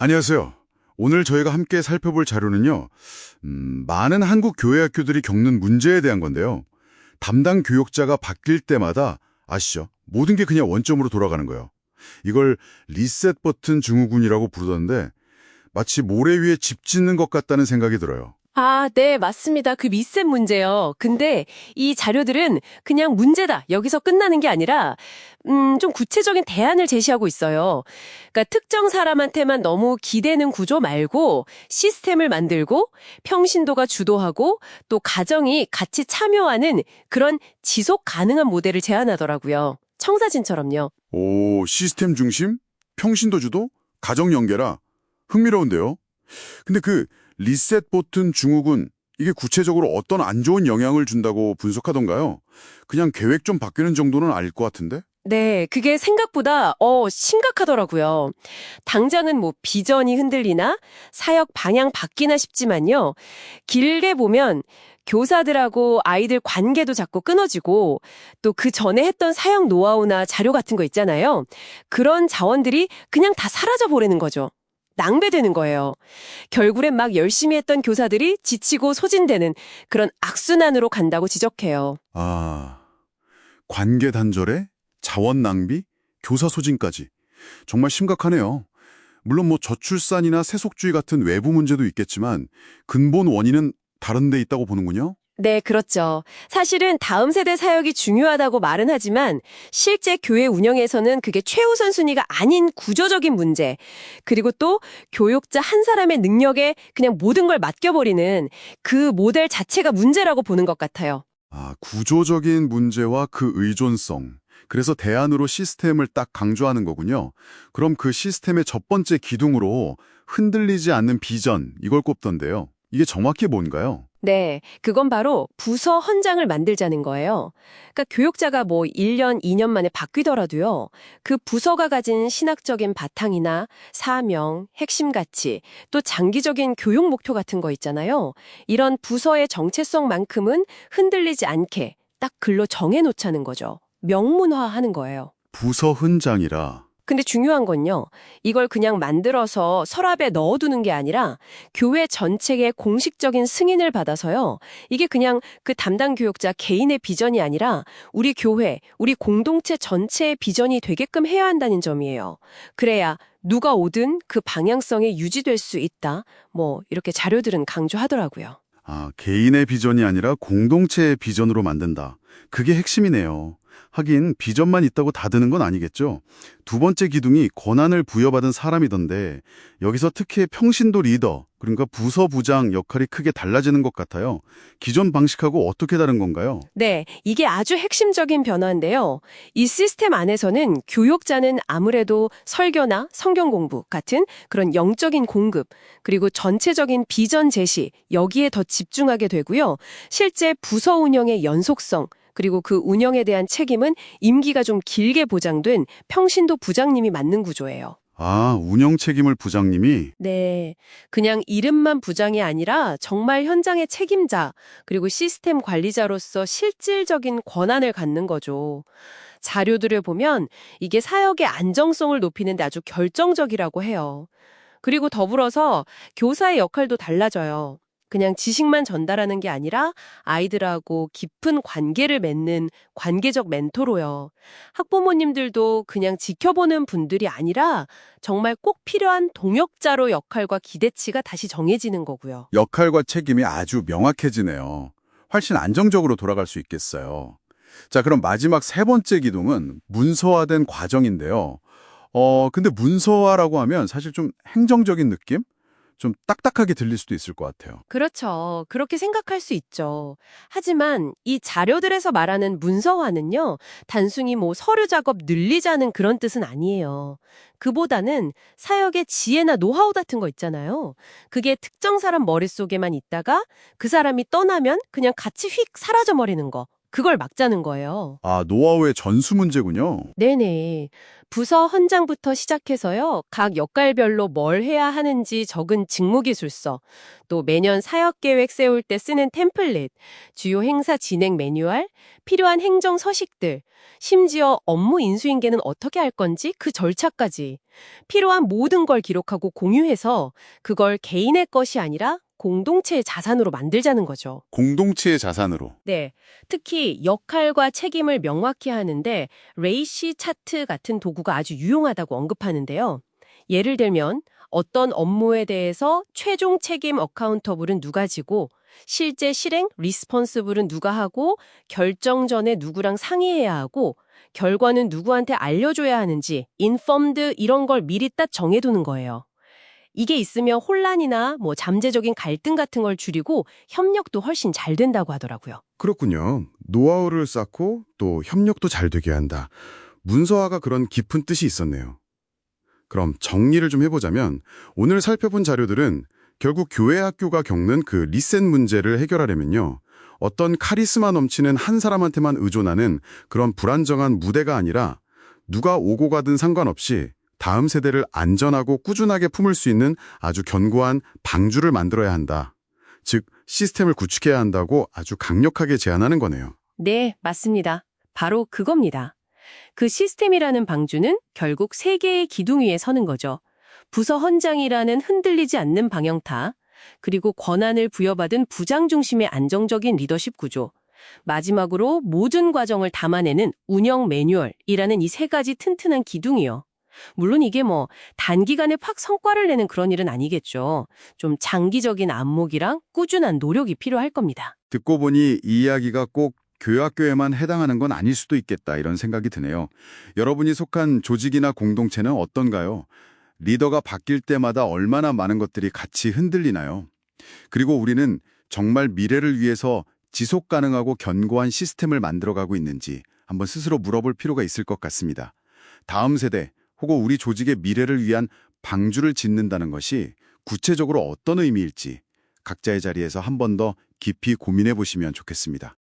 안녕하세요. 오늘 저희가 함께 살펴볼 자료는요, 많은 한국 교회 학교들이 겪는 문제에 대한 건데요. 담당 교역자가 바뀔 때마다 아시죠? 모든 게 그냥 원점으로 돌아가는 거예요. 이걸 리셋 버튼 증후군이라고 부르던데 마치 모래 위에 집 짓는 것 같다는 생각이 들어요. 아, 네, 맞습니다. 그 리셋 문제요. 근데 이 자료들은 그냥 문제다, 여기서 끝나는 게 아니라 좀 구체적인 대안을 제시하고 있어요. 그러니까 특정 사람한테만 너무 기대는 구조 말고 시스템을 만들고 평신도가 주도하고 또 가정이 같이 참여하는 그런 지속 가능한 모델을 제안하더라고요. 청사진처럼요. 오, 시스템 중심? 평신도 주도? 가정 연계라? 흥미로운데요? 근데 그 리셋 버튼 증후군, 이게 구체적으로 어떤 안 좋은 영향을 준다고 분석하던가요? 그냥 계획 좀 바뀌는 정도는 아닐 것 같은데? 네, 그게 생각보다 심각하더라고요. 당장은 뭐 비전이 흔들리나 사역 방향 바뀌나 싶지만요. 길게 보면 교사들하고 아이들 관계도 자꾸 끊어지고 또 그 전에 했던 사역 노하우나 자료 같은 거 있잖아요. 그런 자원들이 그냥 다 사라져 버리는 거죠. 낭비되는 거예요. 결국엔 막 열심히 했던 교사들이 지치고 소진되는 그런 악순환으로 간다고 지적해요. 아, 관계 단절에 자원 낭비, 교사 소진까지. 정말 심각하네요. 물론 뭐 저출산이나 세속주의 같은 외부 문제도 있겠지만 근본 원인은 다른 데 있다고 보는군요. 네, 그렇죠. 사실은 다음 세대 사역이 중요하다고 말은 하지만 실제 교회 운영에서는 그게 최우선 순위가 아닌 구조적인 문제, 그리고 또 교육자 한 사람의 능력에 그냥 모든 걸 맡겨버리는 그 모델 자체가 문제라고 보는 것 같아요. 아, 구조적인 문제와 그 의존성. 그래서 대안으로 시스템을 딱 강조하는 거군요. 그럼 그 시스템의 첫 번째 기둥으로 흔들리지 않는 비전, 이걸 꼽던데요. 이게 정확히 뭔가요? 네, 그건 바로 부서 헌장을 만들자는 거예요. 그러니까 교육자가 뭐 1년, 2년 만에 바뀌더라도요. 그 부서가 가진 신학적인 바탕이나 사명, 핵심 가치, 또 장기적인 교육 목표 같은 거 있잖아요. 이런 부서의 정체성만큼은 흔들리지 않게 딱 글로 정해놓자는 거죠. 명문화하는 거예요. 부서 훈장이라. 근데 중요한 건요, 이걸 그냥 만들어서 서랍에 넣어두는 게 아니라 교회 전체의 공식적인 승인을 받아서요, 이게 그냥 그 담당 교육자 개인의 비전이 아니라 우리 교회, 우리 공동체 전체의 비전이 되게끔 해야 한다는 점이에요. 그래야 누가 오든 그 방향성이 유지될 수 있다. 뭐 이렇게 자료들은 강조하더라고요. 아, 개인의 비전이 아니라 공동체의 비전으로 만든다. 그게 핵심이네요. 하긴 비전만 있다고 다 되는 건 아니겠죠. 두 번째 기둥이 권한을 부여받은 사람이던데 여기서 특히 평신도 리더, 그러니까 부서 부장 역할이 크게 달라지는 것 같아요. 기존 방식하고 어떻게 다른 건가요? 네, 이게 아주 핵심적인 변화인데요. 이 시스템 안에서는 교육자는 아무래도 설교나 성경 공부 같은 그런 영적인 공급, 그리고 전체적인 비전 제시, 여기에 더 집중하게 되고요. 실제 부서 운영의 연속성, 그리고 그 운영에 대한 책임은 임기가 좀 길게 보장된 평신도 부장님이 맡는 구조예요. 아, 운영 책임을 부장님이? 네, 그냥 이름만 부장이 아니라 정말 현장의 책임자, 그리고 시스템 관리자로서 실질적인 권한을 갖는 거죠. 자료들을 보면 이게 사역의 안정성을 높이는 데 아주 결정적이라고 해요. 그리고 더불어서 교사의 역할도 달라져요. 그냥 지식만 전달하는 게 아니라 아이들하고 깊은 관계를 맺는 관계적 멘토로요. 학부모님들도 그냥 지켜보는 분들이 아니라 정말 꼭 필요한 동역자로 역할과 기대치가 다시 정해지는 거고요. 역할과 책임이 아주 명확해지네요. 훨씬 안정적으로 돌아갈 수 있겠어요. 자, 그럼 마지막 세 번째 기둥은 문서화된 과정인데요. 근데 문서화라고 하면 사실 좀 행정적인 느낌? 좀 딱딱하게 들릴 수도 있을 것 같아요. 그렇죠. 그렇게 생각할 수 있죠. 하지만 이 자료들에서 말하는 문서화는요, 단순히 뭐 서류 작업 늘리자는 그런 뜻은 아니에요. 그보다는 사역의 지혜나 노하우 같은 거 있잖아요. 그게 특정 사람 머릿속에만 있다가 그 사람이 떠나면 그냥 같이 휙 사라져 버리는 거. 그걸 막자는 거예요. 아, 노하우의 전수 문제군요. 네네. 부서 헌장부터 시작해서요. 각 역할별로 뭘 해야 하는지 적은 직무기술서, 또 매년 사역 계획 세울 때 쓰는 템플릿, 주요 행사 진행 매뉴얼, 필요한 행정 서식들, 심지어 업무 인수인계는 어떻게 할 건지 그 절차까지 필요한 모든 걸 기록하고 공유해서 그걸 개인의 것이 아니라 공동체의 자산으로 만들자는 거죠. 공동체의 자산으로. 네. 특히 역할과 책임을 명확히 하는데 레이시 차트 같은 도구가 아주 유용하다고 언급하는데요. 예를 들면 어떤 업무에 대해서 최종 책임 어카운터블은 누가 지고 실제 실행 리스폰스블은 누가 하고 결정 전에 누구랑 상의해야 하고 결과는 누구한테 알려줘야 하는지 인펌드 이런 걸 미리 딱 정해두는 거예요. 이게 있으면 혼란이나 잠재적인 갈등 같은 걸 줄이고 협력도 훨씬 잘 된다고 하더라고요. 그렇군요. 노하우를 쌓고 또 협력도 잘 되게 한다. 문서화가 그런 깊은 뜻이 있었네요. 그럼 정리를 좀 해보자면 오늘 살펴본 자료들은 결국 교회 학교가 겪는 그 리셋 문제를 해결하려면요. 어떤 카리스마 넘치는 한 사람한테만 의존하는 그런 불안정한 무대가 아니라 누가 오고 가든 상관없이 다음 세대를 안전하고 꾸준하게 품을 수 있는 아주 견고한 방주를 만들어야 한다. 즉, 시스템을 구축해야 한다고 아주 강력하게 제안하는 거네요. 네, 맞습니다. 바로 그겁니다. 그 시스템이라는 방주는 결국 세 개의 기둥 위에 서는 거죠. 부서 헌장이라는 흔들리지 않는 방향타, 그리고 권한을 부여받은 부장 중심의 안정적인 리더십 구조, 마지막으로 모든 과정을 담아내는 운영 매뉴얼이라는 이 세 가지 튼튼한 기둥이요. 물론 이게 단기간에 팍 성과를 내는 그런 일은 아니겠죠. 좀 장기적인 안목이랑 꾸준한 노력이 필요할 겁니다. 듣고 보니 이 이야기가 꼭 교회학교에만 해당하는 건 아닐 수도 있겠다 이런 생각이 드네요. 여러분이 속한 조직이나 공동체는 어떤가요? 리더가 바뀔 때마다 얼마나 많은 것들이 같이 흔들리나요? 그리고 우리는 정말 미래를 위해서 지속 가능하고 견고한 시스템을 만들어가고 있는지 한번 스스로 물어볼 필요가 있을 것 같습니다. 다음 세대 혹은 우리 조직의 미래를 위한 방주를 짓는다는 것이 구체적으로 어떤 의미일지 각자의 자리에서 한 번 더 깊이 고민해 보시면 좋겠습니다.